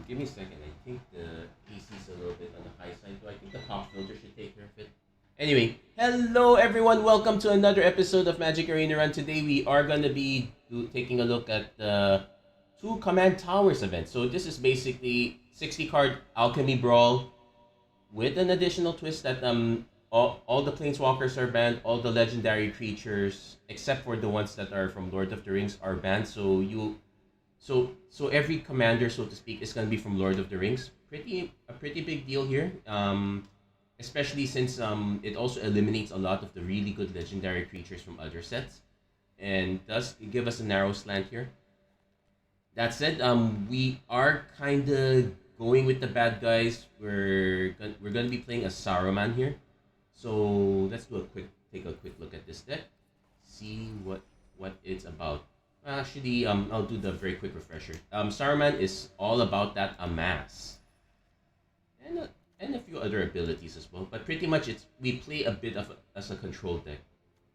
Give me a second. I think the AC's a little bit on the high side, so I think the pop filter should take care of it. Anyway, hello everyone. Welcome to another episode of Magic Arena Run. Today we are going to be taking a look at the two Command Towers events. So this is basically 60 card Alchemy Brawl with an additional twist that all the planeswalkers are banned, all the legendary creatures except for the ones that are from Lord of the Rings are banned. So every commander, so to speak, is gonna be from Lord of the Rings. A pretty big deal here. Especially since it also eliminates a lot of the really good legendary creatures from other sets, and does give us a narrow slant here. That said, we are kind of going with the bad guys. We're gonna be playing a Saruman here, so let's take a quick look at this deck, see what it's about. Actually, I'll do the very quick refresher. Saruman is all about that amass, and a few other abilities as well. But pretty much, we play a bit of as a control deck.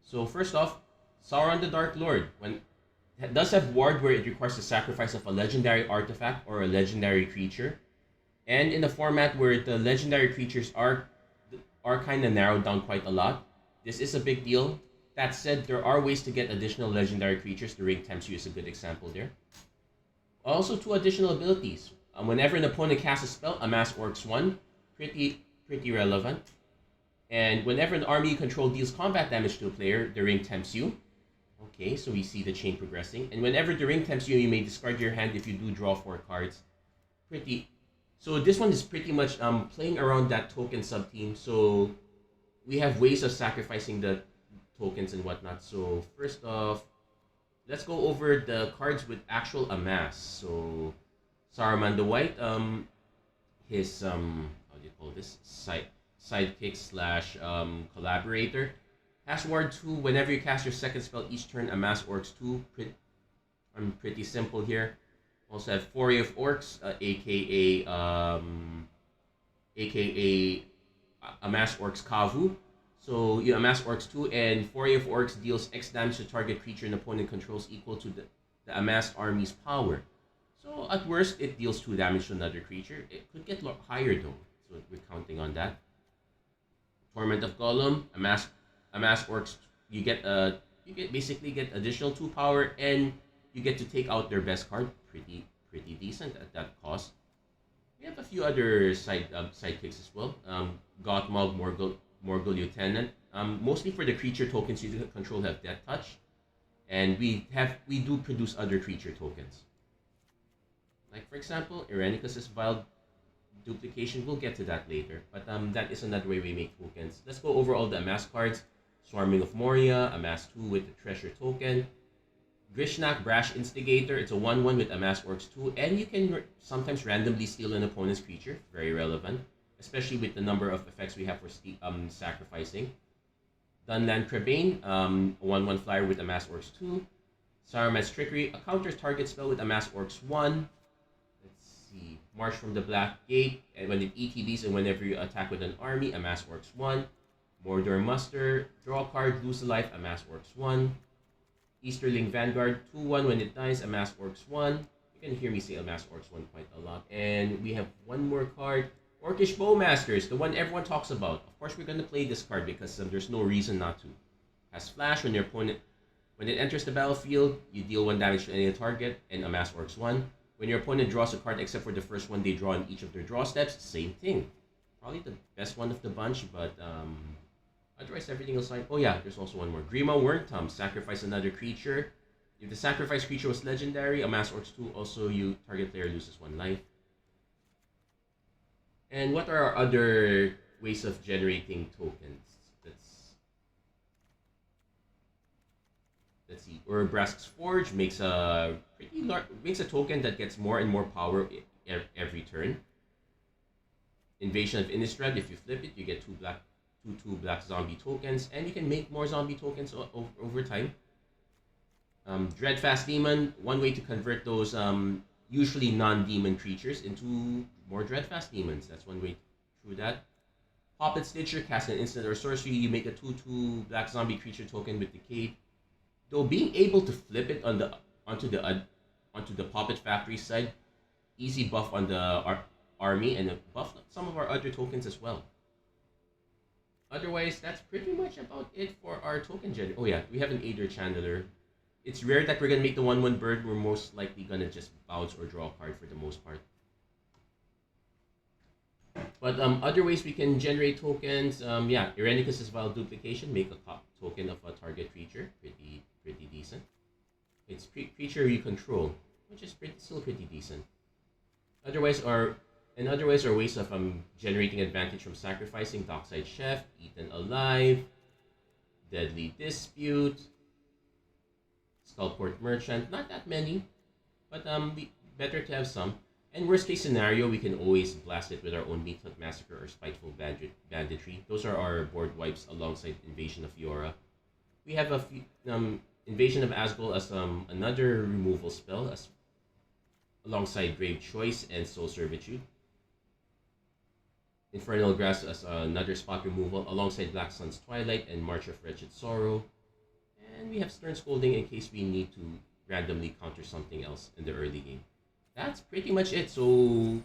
So first off, Sauron the Dark Lord. When it does have ward where it requires the sacrifice of a legendary artifact or a legendary creature, and in a format where the legendary creatures are kind of narrowed down quite a lot, this is a big deal. That said, there are ways to get additional legendary creatures. The Ring Tempsu is a good example there. Also, two additional abilities. Whenever an opponent casts a spell, amass Orcs 1. Pretty relevant. And whenever an army you control deals combat damage to a player, the Ring Tempsu. Okay, so we see the chain progressing. And whenever the Ring Tempsu, you may discard your hand if you do draw 4 cards. So this one is pretty much playing around that token sub-team. So we have ways of sacrificing the tokens and whatnot. So first off, let's go over the cards with actual amass. So Saruman the White, his how do you call this, sidekick slash collaborator, has ward 2. Whenever you cast your second spell each turn, amass Orcs 2. Pretty simple here. Also have Foray of Orcs, aka amass Orcs Kavu. So you amass Orcs 2, and Foray of Orcs deals X damage to target creature an opponent controls equal to the amassed army's power. So at worst, it deals 2 damage to another creature. It could get higher though, so we're counting on that. Torment of Gollum, amass Orcs. You basically get additional 2 power, and you get to take out their best card. Pretty decent at that cost. We have a few other sidekicks as well. Gothmog, Morgul Lieutenant. Mostly for the creature tokens you control have Death Touch, and we do produce other creature tokens. Like for example, Irenicus's Vile Duplication. We'll get to that later, but that is another way we make tokens. Let's go over all the amass cards. Swarming of Moria, amass 2 with the treasure token. Grishnak, Brash Instigator. It's a 1/1 with amass Orcs 2, and you can sometimes randomly steal an opponent's creature. Very relevant, especially with the number of effects we have for sacrificing. Dunland Trebane, a 1/1 flyer with amass Orcs 2. Saruman's Trickery, a counter target spell with amass Orcs 1. Let's see. March from the Black Gate, and when it ETBs and whenever you attack with an army, amass Orcs 1. Mordor Muster, draw a card, lose a life, amass Orcs 1. Easterling Vanguard, 2/1 when it dies, amass Orcs 1. You can hear me say amass Orcs 1 quite a lot. And we have one more card, Orcish Bowmasters, the one everyone talks about. Of course, we're going to play this card because there's no reason not to. Has Flash when your opponent, when it enters the battlefield, you deal 1 damage to any target and amass Orcs 1. When your opponent draws a card, except for the first one they draw in each of their draw steps, same thing. Probably the best one of the bunch, but otherwise everything else fine. Oh yeah, there's also one more. Grima Wurmtum, sacrifice another creature. If the sacrifice creature was legendary, amass Orcs 2, also you target player loses 1 life. And what are our other ways of generating tokens? Let's see. Urabrask's Forge makes a token that gets more and more power every turn. Invasion of Innistrad, if you flip it, you get 2 black zombie tokens, and you can make more zombie tokens over time. Dreadfast Demon, one way to convert those usually non-demon creatures into more Dreadfast Demons. That's one way to do that. Puppet Stitcher, cast an instant or sorcery, you make a 2/2 black zombie creature token with Decayed. Though being able to flip it onto the Puppet Factory side easy buff on the army and a buff some of our other tokens as well. Otherwise, that's pretty much about it for our token gen. Oh yeah, we have an Aider Channeler. It's rare that we're gonna make the 1/1 bird. We're most likely gonna just bounce or draw a card for the most part. But other ways we can generate tokens. Yeah, Irenicus' Vile Duplication. Make a token of a target creature. Pretty decent. It's creature you control, which is still pretty decent. Otherwise are ways of generating advantage from sacrificing Dockside Chef, Eaten Alive, Deadly Dispute, Skullport Merchant. Not that many, but better to have some. And worst case scenario, we can always blast it with our own Meat Hook Massacre or Spiteful Banditry. Those are our board wipes alongside Invasion of Fiora. We have a few, Invasion of Asgol as another removal spell alongside Grave Choice and Soul Servitude. Infernal Grass as another spot removal alongside Black Sun's Twilight and March of Wretched Sorrow. And we have Stern Scolding in case we need to randomly counter something else in the early game. That's pretty much it. So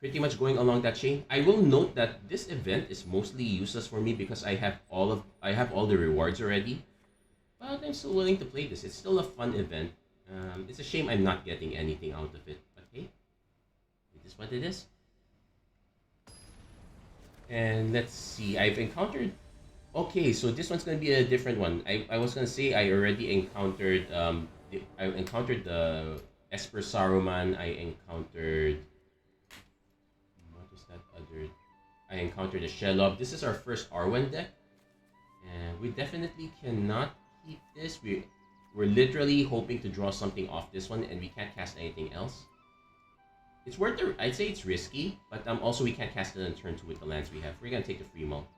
pretty much going along that chain. I will note that this event is mostly useless for me because I have all the rewards already. But I'm still willing to play this. It's still a fun event. It's a shame I'm not getting anything out of it. But hey, it is what it is. And let's see. I've encountered. Okay, so this one's gonna be a different one. I was gonna say I already encountered. I encountered the Esper Saruman. I encountered. What is that other? I encountered a Shelob. This is our first Arwen deck, and we definitely cannot keep this. We're literally hoping to draw something off this one, and we can't cast anything else. It's worth it. I'd say it's risky, but also we can't cast it on turn 2 with the lands we have. We're gonna take the free mull.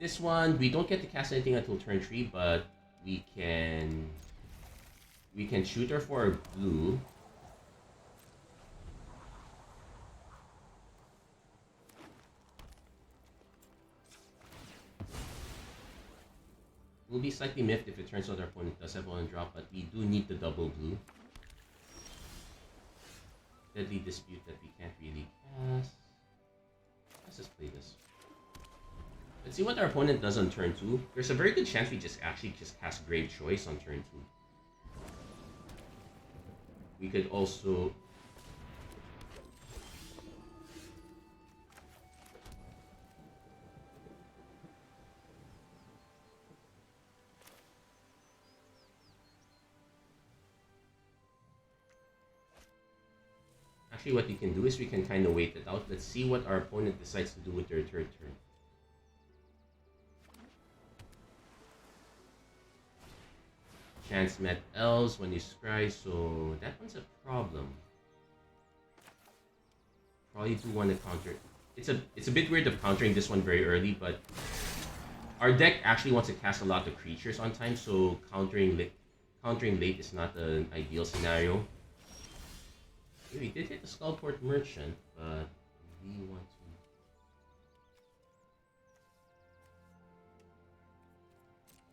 This one we don't get to cast anything until turn 3, but we can shoot her for a blue. We'll be slightly miffed if it turns out our opponent does have one drop, but we do need the double blue. Deadly Dispute that we can't really cast. Let's just play this. Let's see what our opponent does on turn 2. There's a very good chance we just cast Grave Choice on turn 2. We could also... Actually, what we can do is we can kind of wait it out. Let's see what our opponent decides to do with their third turn. Chance met Elves when you scry, so that one's a problem. Probably do want to counter. It's a bit weird of countering this one very early, but our deck actually wants to cast a lot of creatures on time, so countering late is not an ideal scenario. Okay, we did hit the Skullport Merchant, but we want to...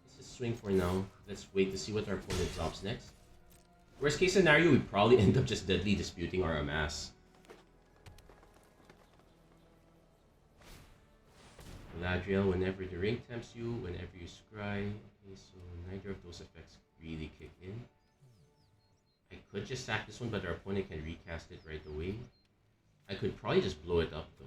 Let's just swing for now. Let's wait to see what our opponent drops next. Worst case scenario, we probably end up just Deadly Disputing our Amass. Galadriel, whenever the ring tempts you, whenever you scry. Okay, so neither of those effects really kick in. I could just sack this one, but our opponent can recast it right away. I could probably just blow it up though.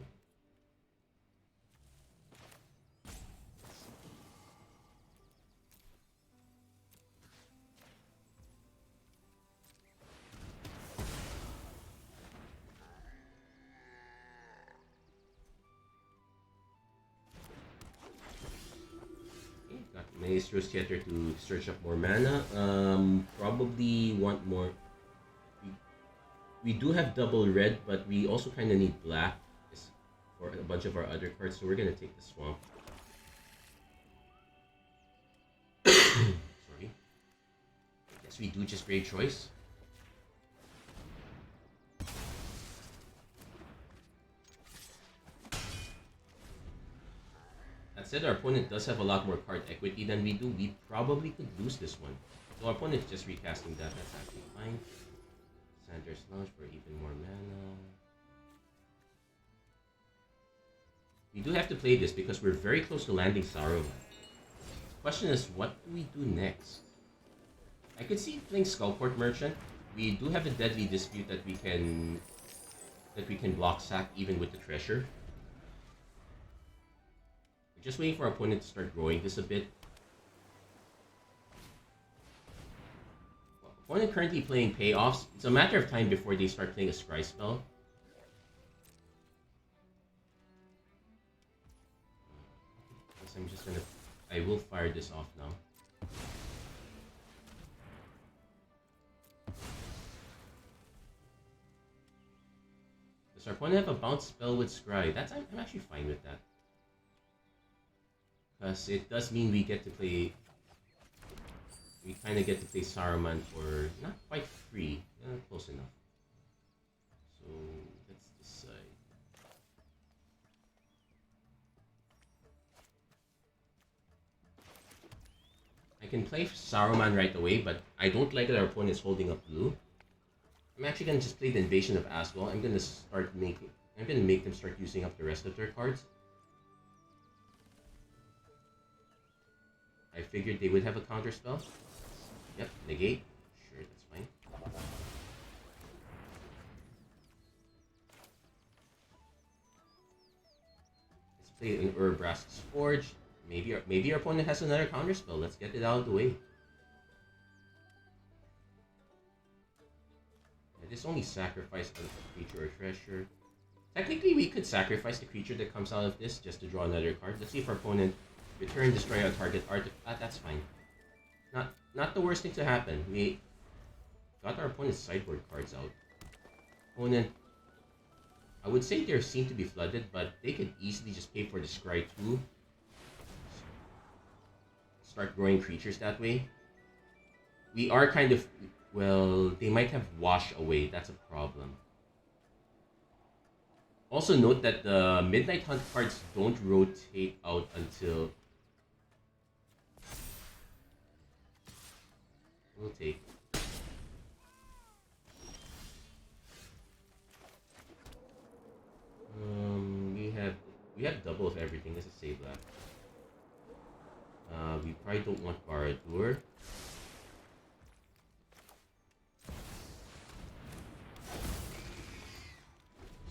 Maestro Theater to search up more mana. Probably want more. We do have double red, but we also kind of need black for a bunch of our other cards, so we're gonna take the swamp. Sorry. I guess we do just Grave Choice. That said, our opponent does have a lot more card equity than we do. We probably could lose this one. So our opponent's just recasting that. That's actually fine. Sander's Lounge for even more mana. We do have to play this because we're very close to landing Saruman. Question is, what do we do next? I could see playing Skullport Merchant. We do have a Deadly Dispute that we can block sack even with the treasure. We're just waiting for our opponent to start growing this a bit. Opponent currently playing Payoffs. It's a matter of time before they start playing a Scry spell. I'm just gonna... I will fire this off now. Does our opponent have a bounce spell with Scry? I'm actually fine with that. Because it does mean we get to play... We kind of get to play Saruman for not quite free. Close enough. So, let's decide. I can play Saruman right away, but I don't like that our opponent is holding up blue. I'm actually gonna just play the Invasion of Aswell. I'm gonna make them start using up the rest of their cards. I figured they would have a counter spell. Yep, negate. Sure, that's fine. Let's play an Urabrask's Forge. Maybe our opponent has another counter spell. Let's get it out of the way. Yeah, this only sacrifice a creature or treasure. Technically, we could sacrifice the creature that comes out of this just to draw another card. Let's see if our opponent return, destroy a target artifact. That's fine. Not the worst thing to happen. We got our opponent's sideboard cards out. Opponent, I would say they seem to be flooded, but they could easily just pay for the Scry 2. Start growing creatures that way. We are kind of... Well, they might have Wash Away. That's a problem. Also note that the Midnight Hunt cards don't rotate out until... We'll take... We have double of everything. Let's just save that. We probably don't want Baradur.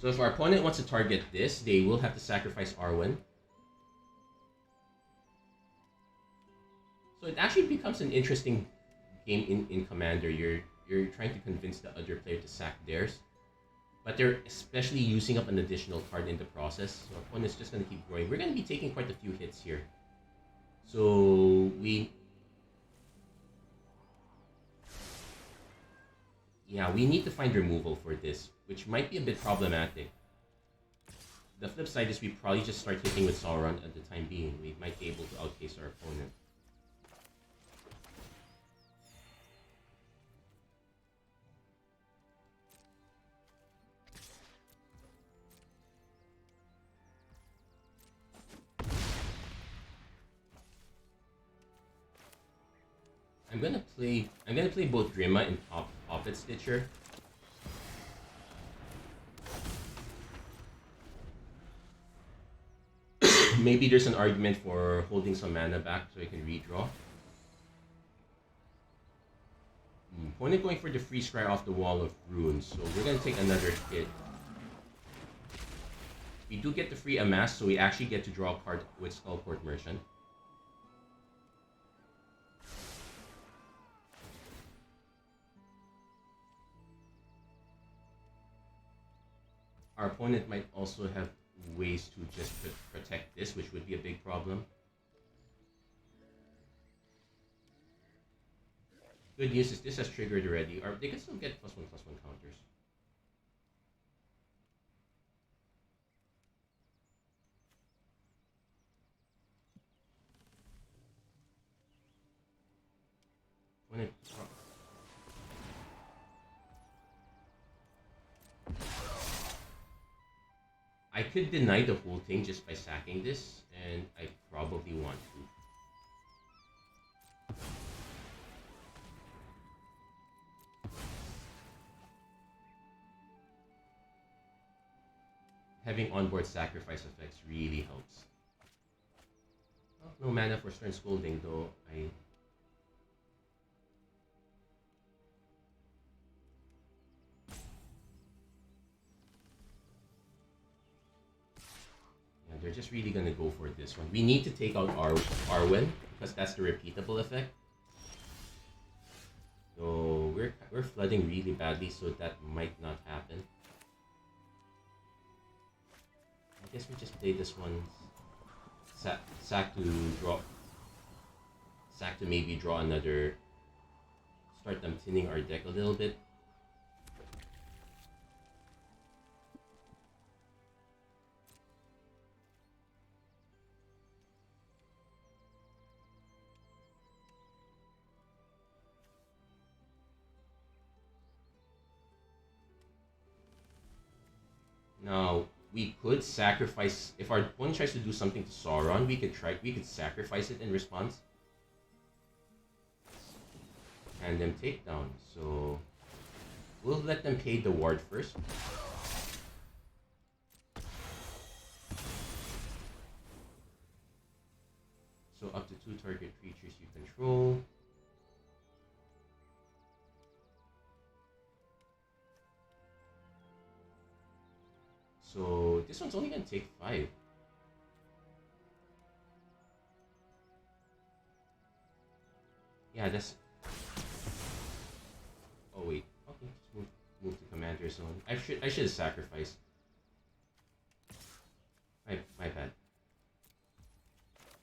So if our opponent wants to target this, they will have to sacrifice Arwen. So it actually becomes an interesting game in Commander. You're trying to convince the other player to sack theirs, but they're especially using up an additional card in the process. So our opponent's just going to keep growing. We're going to be taking quite a few hits here. So we need to find removal for this, which might be a bit problematic. The flip side is we probably just start hitting with Sauron at the time being. We might be able to outpace our opponent. I'm gonna play both Grima and Poppet Stitcher. Maybe there's an argument for holding some mana back so I can redraw. Opponent going for the freeze cry off the Wall of Runes, so we're gonna take another hit. We do get the free Amass, so we actually get to draw a card with Skullport Merchant. Our opponent might also have ways to just protect this, which would be a big problem. Good news is this has triggered already. Or they can still get +1/+1 counters. I could deny the whole thing just by sacking this, and I probably want to. having onboard sacrifice effects really helps. Oh, no mana for Stern Scolding though. They're just really gonna go for this one. We need to take out Arwen because that's the repeatable effect. So we're flooding really badly, so that might not happen. I guess we just play this one. Sack to maybe draw another. Start them thinning our deck a little bit. Now we could sacrifice if our opponent tries to do something to Sauron. We could sacrifice it in response, and them take down. So we'll let them pay the ward first. So up to 2 target creatures you control. So this one's only gonna take 5. Yeah, that's. Oh wait. Okay, just move to commander zone. I should have sacrificed. My bad.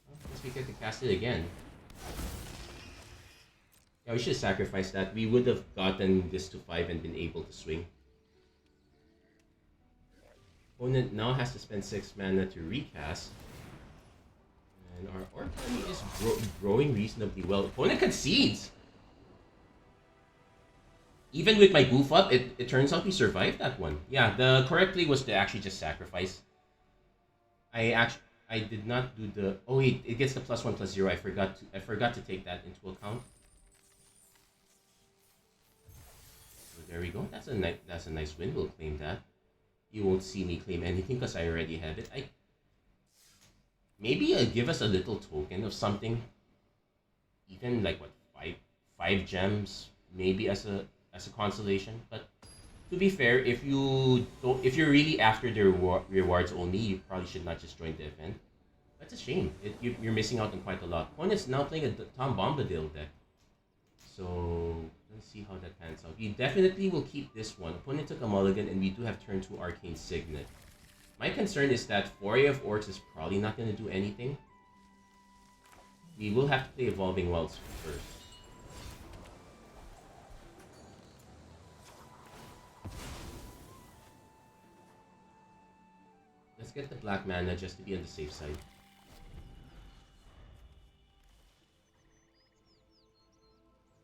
Well, guess we get to cast it again. Yeah, we should have sacrificed that. We would have gotten this to 5 and been able to swing. Opponent now has to spend 6 mana to recast. And our army is growing reasonably well. Opponent concedes! Even with my goof up, it turns out we survived that one. Yeah, the correct play was to actually just sacrifice. I did not do the... Oh wait, it gets the +1/+0. I forgot to take that into account. So there we go. That's a nice win. We'll claim that. You won't see me claim anything because I already have it. Maybe give us a little token of something. Even like what, five gems maybe as a consolation. But to be fair, if you're really after the rewards only, you probably should not just join the event. That's a shame. You're missing out on quite a lot. Opponent's now playing a Tom Bombadil deck. So let's see how that pans out. We definitely will keep this one. Opponent took a mulligan, and we do have turn 2 Arcane Signet. My concern is that Foray of Orcs is probably not going to do anything. We will have to play Evolving Wilds first. Let's get the black mana just to be on the safe side.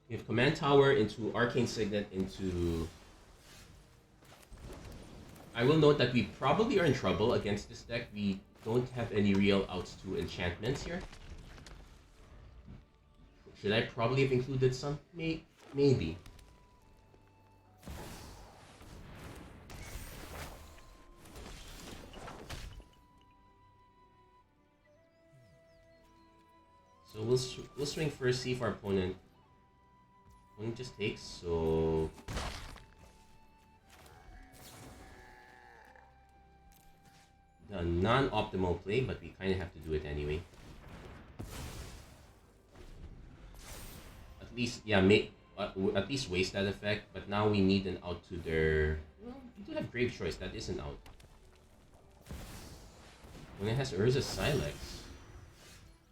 We have Command Tower into Arcane Signet into... I will note that we probably are in trouble against this deck. We don't have any real outs to enchantments here. Should I probably have included some? Maybe. So we'll swing first, see if our opponent just takes, so... The non-optimal play, but we kind of have to do it anyway. At least, yeah, at least waste that effect, but now we need an out to their... Well, we do have Grave Choice, that is an out. When it has Urza's Silex.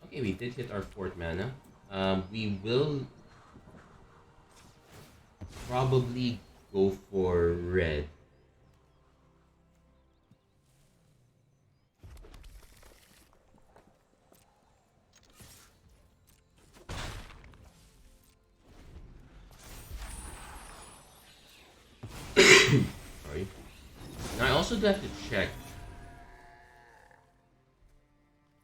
Okay, we did hit our 4th mana. We will probably go for red. Sorry. Now I also do have to check.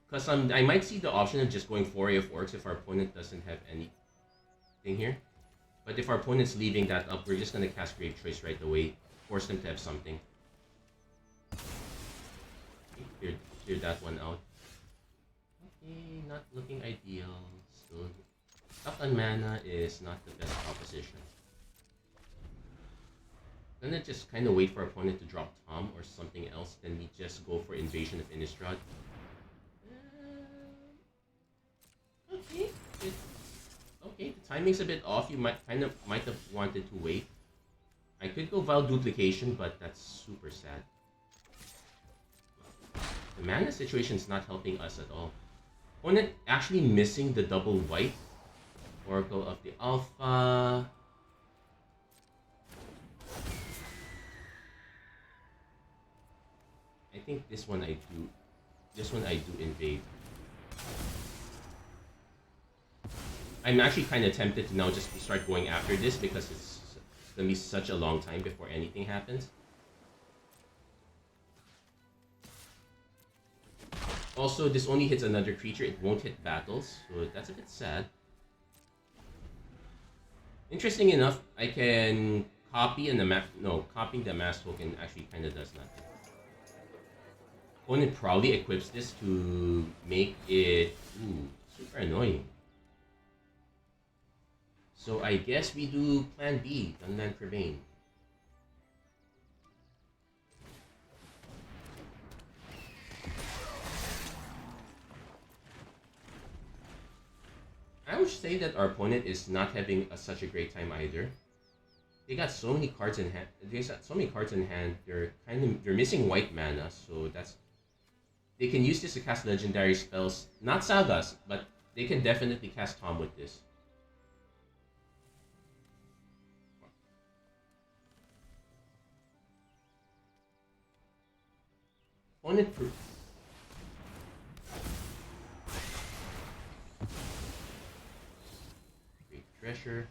Because I might see the option of just going Foray of Orcs if our opponent doesn't have anything here. But if our opponent's leaving that up, we're just going to cast Grave Choice right away. Force them to have something. clear that one out. Okay, not looking ideal. Still, stuck on mana is not the best proposition. Gonna just kind of wait for opponent to drop Tom or something else, then we just go for Invasion of Innistrad. Okay, okay. The timing's a bit off. You might have wanted to wait. I could go Vile Duplication, but that's super sad. The mana situation is not helping us at all. Opponent actually missing the double white. Oracle of the Alpha. I think this one I do. This one I do invade. I'm actually kind of tempted to now just start going after this because it's gonna be such a long time before anything happens. Also, this only hits another creature. It won't hit battles, so that's a bit sad. Interesting enough, I can copy and copying the mass token actually kind of does nothing. Opponent probably equips this to make it super annoying. So I guess we do plan B, Gunland Prebane. I would say that our opponent is not having such a great time either. They got so many cards in hand. They're missing white mana, so they can use this to cast legendary spells. Not Sagas, but they can definitely cast Tom with this. Opponent Great Treasure.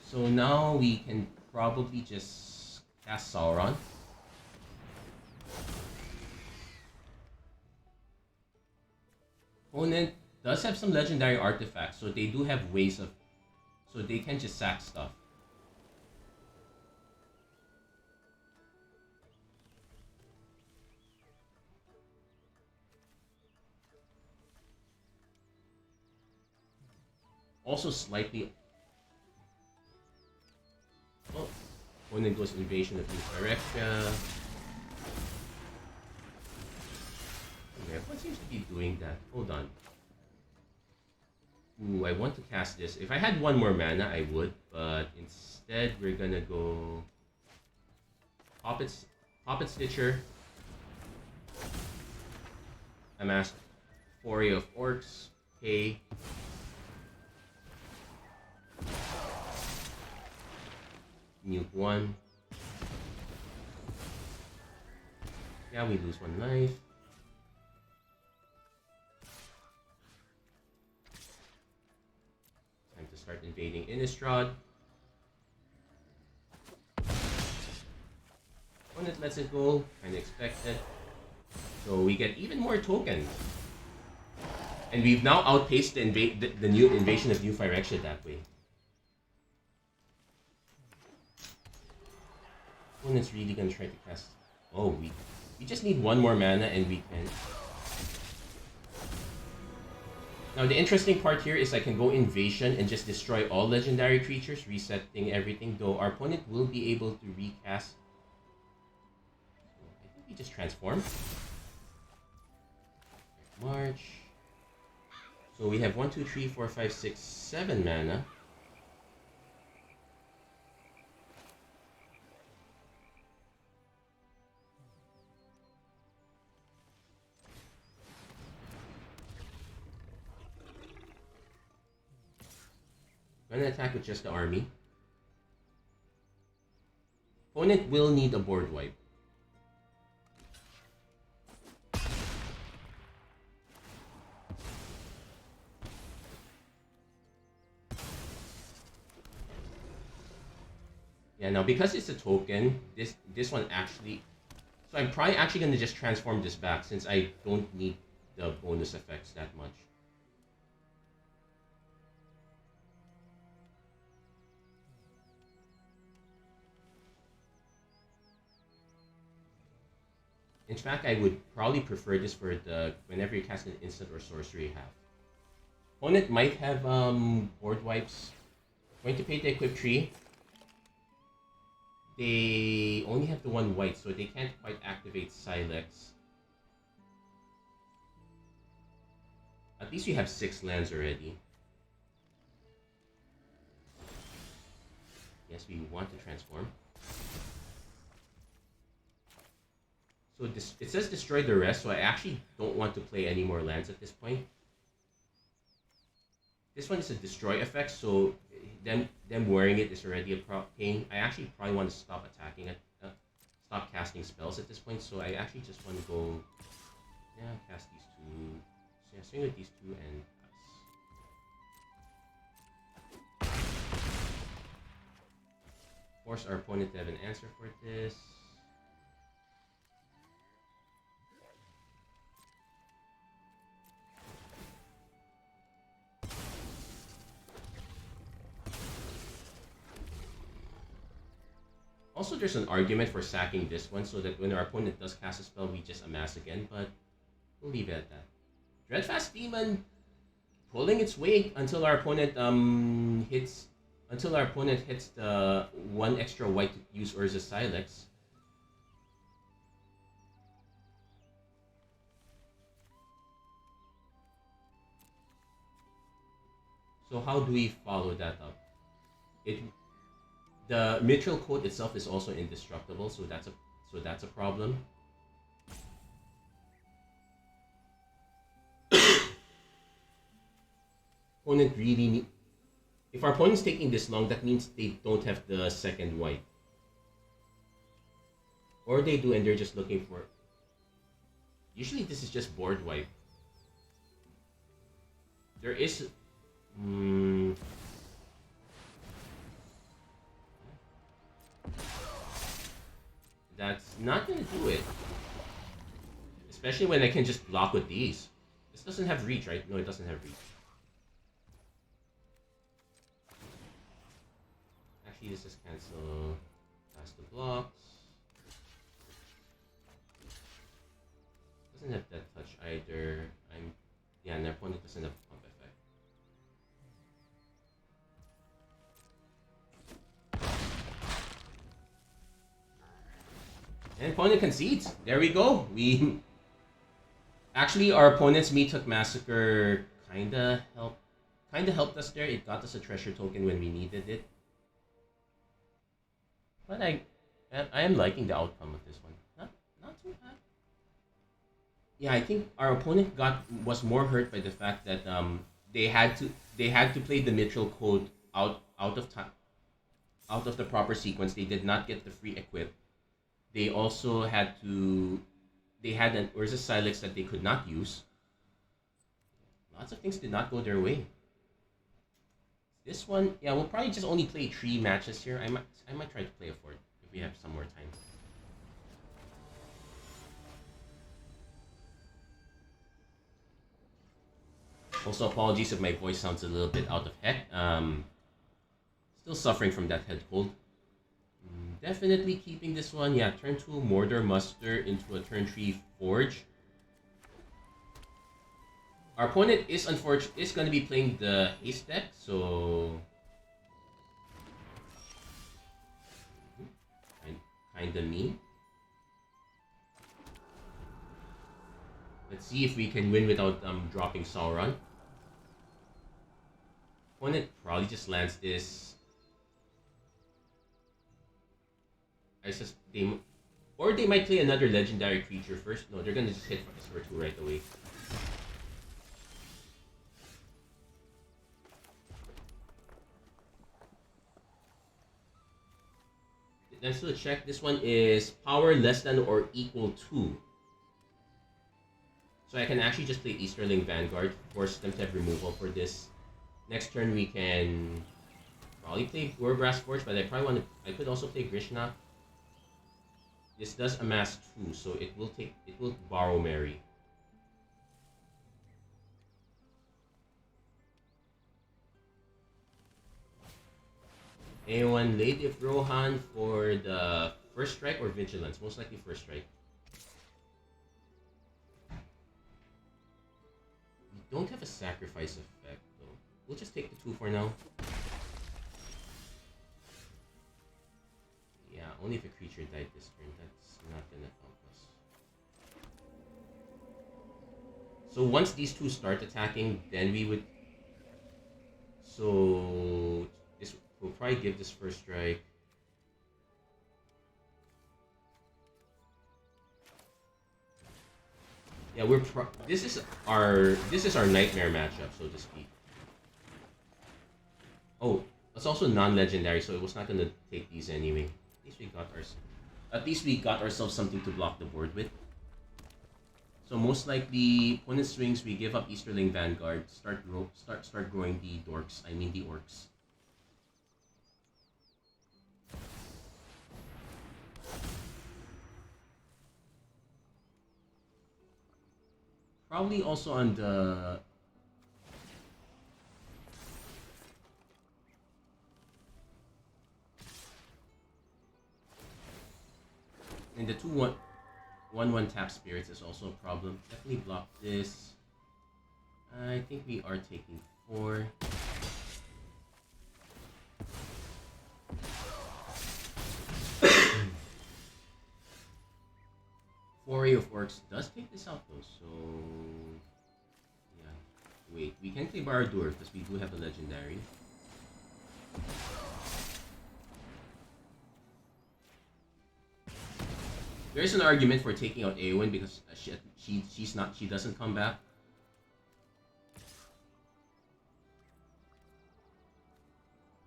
So now we can probably just cast Sauron. Opponent does have some legendary artifacts, so they do have ways of... So they can just sack stuff. Also slightly... Oh, opponent goes Invasion of New Phyrexia. Okay, what seems to be doing that? Hold on. Ooh, I want to cast this. If I had one more mana, I would, but instead we're gonna go Poppet Stitcher. Amass Foray of Orcs. Pay. Nuke 1. Yeah, we lose one life. Time to start invading Innistrad. Opponent lets it go, kinda expected. So we get even more tokens. And we've now outpaced the new Invasion of New Phyrexia that way. Opponent's really gonna try to cast... Oh, we just need one more mana and we can... Now the interesting part here is I can go Invasion and just destroy all legendary creatures, resetting everything, though our opponent will be able to recast... So I think we just transform. March. So we have 1, 2, 3, 4, 5, 6, 7 mana. I'm gonna attack with just the army. Opponent will need a board wipe. Yeah, now because it's a token, this one actually... So I'm probably actually gonna just transform this back since I don't need the bonus effects that much. In fact, I would probably prefer this for the whenever you cast an instant or sorcery you have. Opponent might have board wipes. Going to pay the equip tree. They only have the one white, so they can't quite activate Silex. At least we have 6 lands already. Yes, we want to transform. So this, it says destroy the rest, so I actually don't want to play any more lands at this point. This one is a destroy effect, so them wearing it is already a pain. I actually probably want to stop attacking it, stop casting spells at this point. So I actually just want to go, yeah, cast these 2. So yeah, swing with these 2 and pass. Force our opponent to have an answer for this. Also, there's an argument for sacking this one so that when our opponent does cast a spell, we just amass again, but we'll leave it at that. Dreadfast Demon pulling its weight until our opponent hits the 1 extra white to use Urza Silex. So how do we follow that up? The Mithril Coat itself is also indestructible, so that's a problem. Opponent really need. If our opponent's taking this long, that means they don't have the second white, or they do, and they're just looking for. Usually, this is just board wipe. There is. That's not gonna do it. Especially when I can just block with these. This doesn't have reach, right? No, it doesn't have reach. Actually, let's just cancel past the blocks. Doesn't have that touch either. Yeah, and their opponent doesn't have pump effect. And opponent concedes. There we go. We actually, our opponent's Me Took Massacre kinda helped us there. It got us a treasure token when we needed it. But I am liking the outcome of this one. Not too bad. Yeah, I think our opponent was more hurt by the fact that they had to play the Mithril Code out of time, out of the proper sequence. They did not get the free equip. They also had an Urza Silex that they could not use. Lots of things did not go their way. This one, yeah, we'll probably just only play 3 matches here. I might try to play a 4th if we have some more time. Also, apologies if my voice sounds a little bit out of heck. Still suffering from that head cold. Definitely keeping this one. Yeah, turn 2 Mordor Muster into a turn 3 Forge. Our opponent is going to be playing the haste deck, so kinda mean. Let's see if we can win without dropping Sauron. Opponent probably just lands this. Or they might play another legendary creature first. No, they're gonna just hit for 2 right away. Let's do a check. This one is power less than or equal to. So I can actually just play Easterling Vanguard, force them to have removal for this. Next turn we can probably play Gorebrass Forge, but I could also play Grishnak. This does amass 2, so it will borrow Mary. A1 Lady of Rohan for the first strike or vigilance? Most likely first strike. don't have a sacrifice effect though. We'll just take the 2 for now. Yeah, only if a creature died this turn. That's not gonna help us. So once these 2 start attacking, then we would... So this we'll probably give this first strike. Yeah, this is our nightmare matchup, so to speak. Oh, it's also non-legendary, so it was not gonna take these anyway. At least we got ourselves something to block the board with. So most likely, opponent swings, we give up Easterling Vanguard, start growing the dorks. I mean the orcs. Probably also on the... And the 2/1 tap spirits is also a problem. Definitely block this. I think we are taking 4. Foray of Orcs does take this out though, so yeah. Wait, we can play Baradur because we do have a legendary. There is an argument for taking out Eowyn because she doesn't come back.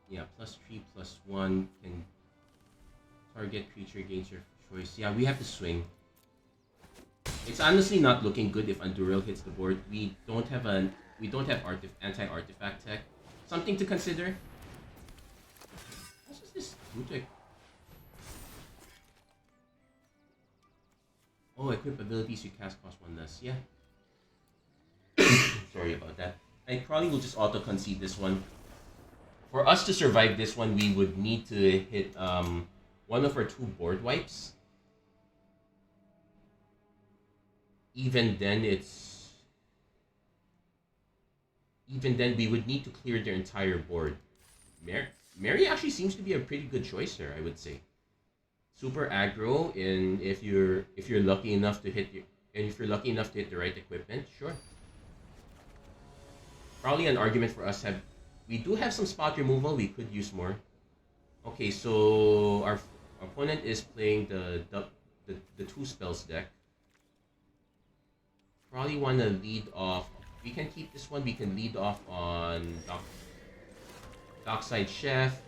Yeah, +3/+1 can target creature gains your choice. Yeah, we have to swing. It's honestly not looking good if Anduril hits the board. We don't have anti-artifact tech. Something to consider. What is this? Oh, equip abilities you cast cost 1 less. Yeah. Sorry about that. I probably will just auto concede this one. For us to survive this one, we would need to hit one of our 2 board wipes. Even then, we would need to clear their entire board. Mary actually seems to be a pretty good choice here, I would say. Super aggro, and if you're lucky enough to hit the right equipment, sure. Probably an argument for us we do have some spot removal. We could use more. Okay, so our opponent is playing the 2 spells deck. Probably want to lead off. We can keep this one. We can lead off on Dockside Chef.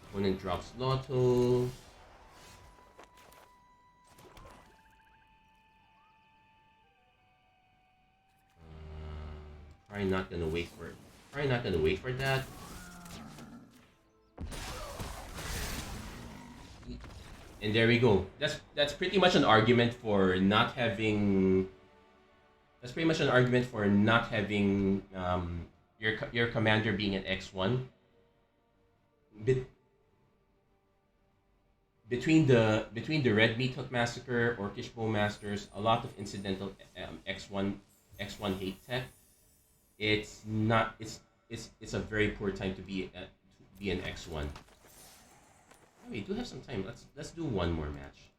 Opponent drops Lotto. Probably not gonna wait for it. Probably not gonna wait for that. And there we go. That's pretty much an argument for not having. That's pretty much an argument for not having your commander being an X1. Between the Red Meat Hook Massacre, Orcish Bowmasters, a lot of incidental X1 hate tech. It's a very poor time to be an X1. Oh, we do have some time. Let's do one more match.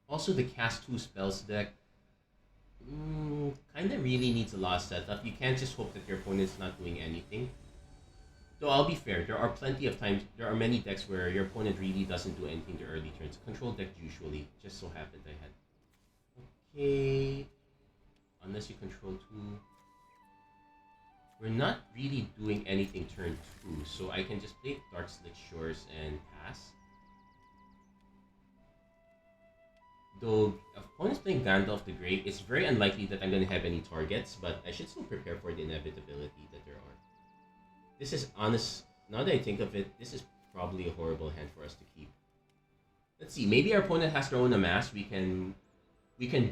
Also, the cast 2 spells deck kind of really needs a lot of setup. You can't just hope that your opponent's not doing anything. Though I'll be fair, there are many decks where your opponent really doesn't do anything to early turns. Control deck usually, just so happened I had. Okay, unless you control 2. We're not really doing anything turn 2, so I can just play Dark Slick Shores and pass. Though, if opponent's playing Gandalf the Grey, it's very unlikely that I'm going to have any targets, but I should still prepare for the inevitability that there are. This is honest. Now that I think of it, this is probably a horrible hand for us to keep. Let's see, maybe our opponent has their own amass. We can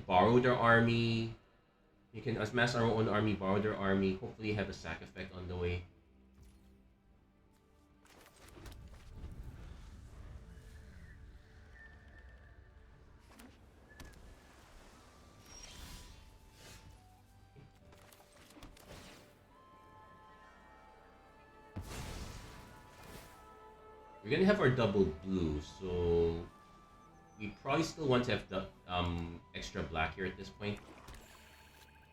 borrow their army. We can amass our own army, borrow their army, hopefully have a sack effect on the way. We're gonna have our double blue, so we probably still want to have the extra black here at this point.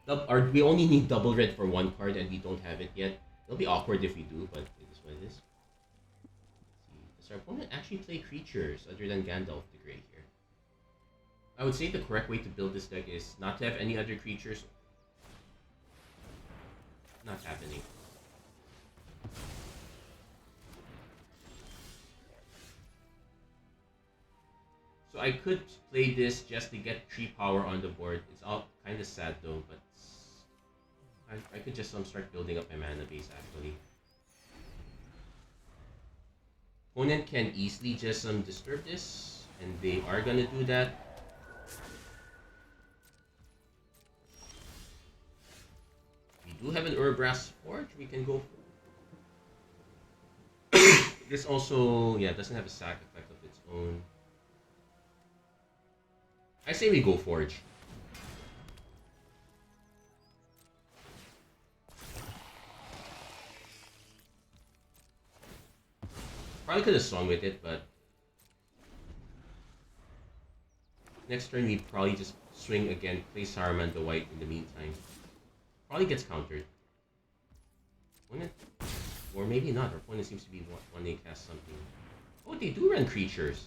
We only need double red for one card, and we don't have it yet. It'll be awkward if we do, but it is what it is. Let's see. Does our opponent actually play creatures other than Gandalf the Grey here? I would say the correct way to build this deck is not to have any other creatures. Not happening. So I could play this just to get 3 power on the board. It's all kind of sad though, but I could just start building up my mana base actually. Opponent can easily just disturb this, and they are gonna do that. We do have an Urbrass Forge we can go for. This also, yeah, doesn't have a sack effect of its own. I say we go Forge. Probably could have swung with it, but next turn we probably just swing again, play Saruman the white in the meantime. Probably gets countered. Opponent, or maybe not. Our opponent seems to be wanting to cast something. Oh, they do run creatures.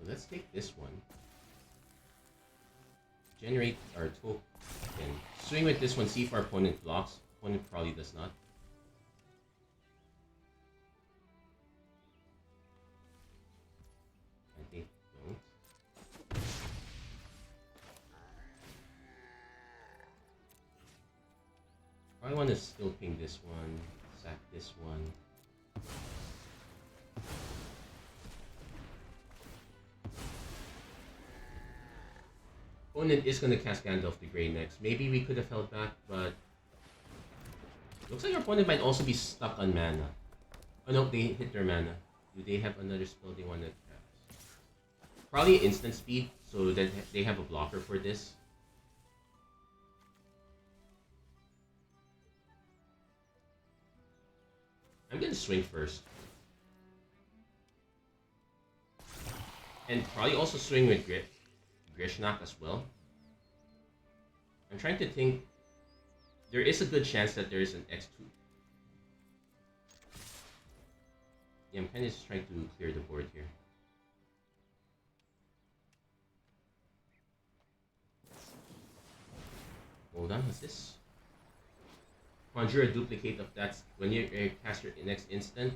Let's take this one. Generate our token. Swing with this one, see if our opponent blocks. Opponent probably does not. I think don't. Probably want to still ping this one, sack this one. Opponent is going to cast Gandalf the Grey next. Maybe we could have held back, but looks like our opponent might also be stuck on mana. Oh no, they hit their mana. Do they have another spell they want to cast? Probably instant speed, so that they have a blocker for this. I'm going to swing first. And probably also swing with Grishnak as well. I'm trying to think. There is a good chance that there is an X2. Yeah, I'm kind of just trying to clear the board here. Hold on, what's this? Conjure a duplicate of that when you cast your next instant.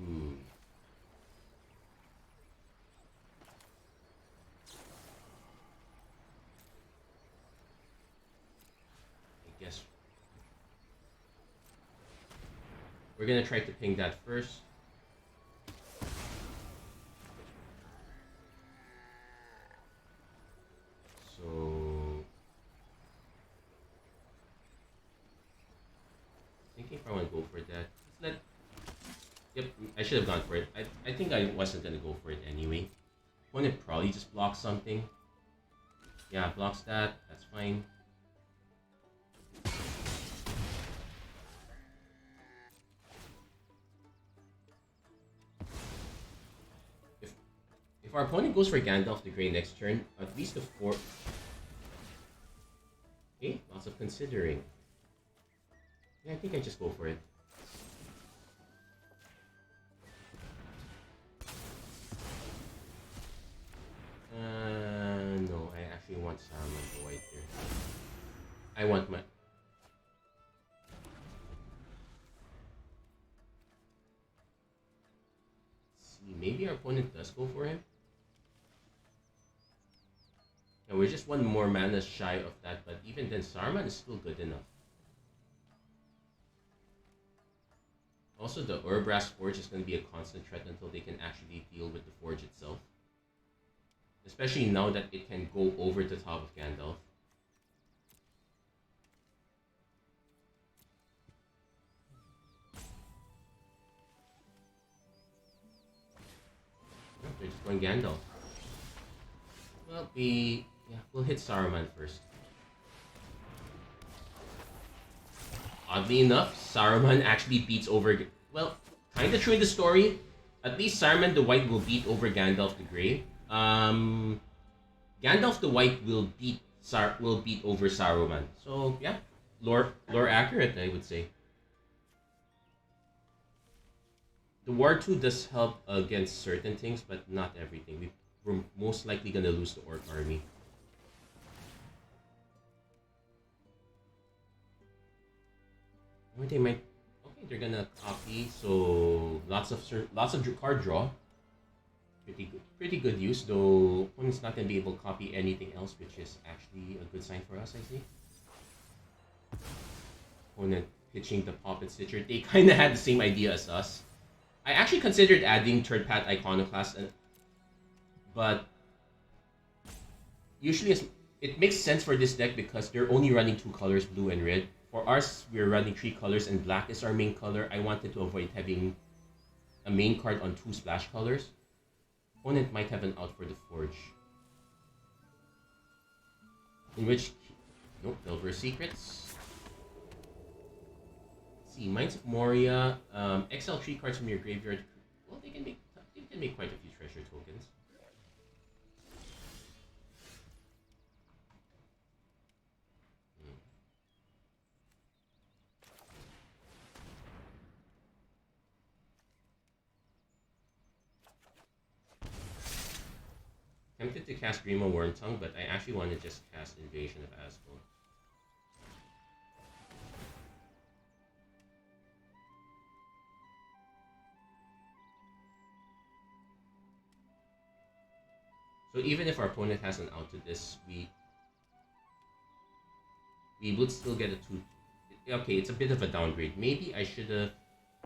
Ooh. Guess we're gonna try to ping that first. So thinking if I want to go for that. Yep, I should have gone for it. I think I wasn't gonna go for it anyway. Want to probably just block something. Yeah, blocks that. That's fine. If our opponent goes for Gandalf the Grey next turn, at least the 4... Okay, lots of considering. Yeah, I think I just go for it. No, I actually want Saruman the white here. I want my... opponent does go for him. Now we're just one more mana shy of that, but even then Saruman is still good enough. Also, the Urbrass Forge is going to be a constant threat until they can actually deal with the Forge itself. Especially now that it can go over the top of Gandalf. Oh, they're just going Gandalf. Well, we'll hit Saruman first. Oddly enough, Saruman actually beats over... Well, kinda true in the story. At least Saruman the White will beat over Gandalf the Grey. Gandalf the White will beat over Saruman. So yeah, lore accurate, I would say. The War 2 does help against certain things, but not everything. We're most likely gonna lose the Orc army. They might. Okay, they're gonna copy. So lots of card draw. Pretty good use. Though opponent's not gonna be able to copy anything else, which is actually a good sign for us, I see. Opponent pitching the Poppet Stitcher. They kind of had the same idea as us. I actually considered adding Third Path Iconoclast, but usually it makes sense for this deck because they're only running 2 colors, blue and red. For ours, we're running 3 colors and black is our main color. I wanted to avoid having a main card on 2 splash colors. Opponent might have an out for the Forge. In which... Nope, Delver Secrets. Let's see, Mines of Moria. Exile 3 cards from your graveyard. Well, they can make quite a few treasure tokens. Tempted to cast Grima Wormtongue, but I actually want to just cast Invasion of Asgul. So even if our opponent has an out to this, we would still get a 2. Okay, it's a bit of a downgrade. Maybe I should have...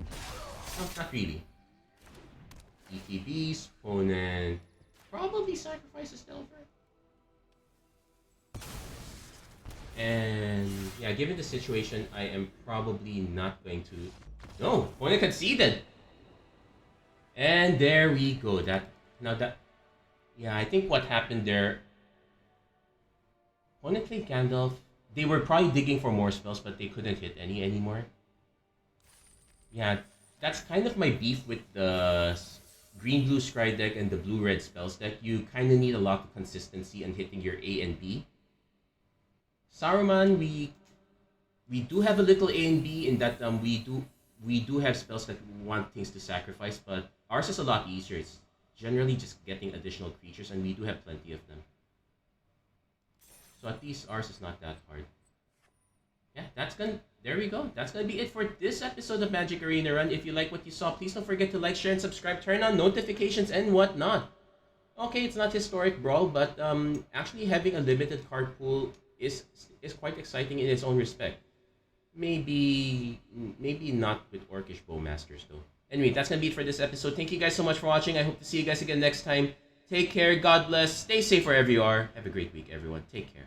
No, not really. ETBs, opponent... Probably sacrifices Delver. And yeah, given the situation, I am probably not going to... No, opponent conceded. And there we go. Yeah, I think what happened there... Opponent played Gandalf. They were probably digging for more spells, but they couldn't hit any anymore. Yeah, that's kind of my beef with the green-blue scry deck and the blue-red spells deck. You kind of need a lot of consistency in hitting your A and B. Saruman, we do have a little A and B in that we do have spells that want things to sacrifice, but ours is a lot easier. It's generally just getting additional creatures, and we do have plenty of them. So at least ours is not that hard. Yeah, there we go. That's gonna be it for this episode of Magic Arena Run. If you like what you saw, please don't forget to like, share, and subscribe. Turn on notifications and whatnot. Okay, it's not historic brawl, but actually having a limited card pool is quite exciting in its own respect. Maybe not with Orcish Bowmasters though. Anyway, that's gonna be it for this episode. Thank you guys so much for watching. I hope to see you guys again next time. Take care, God bless, stay safe wherever you are. Have a great week, everyone. Take care.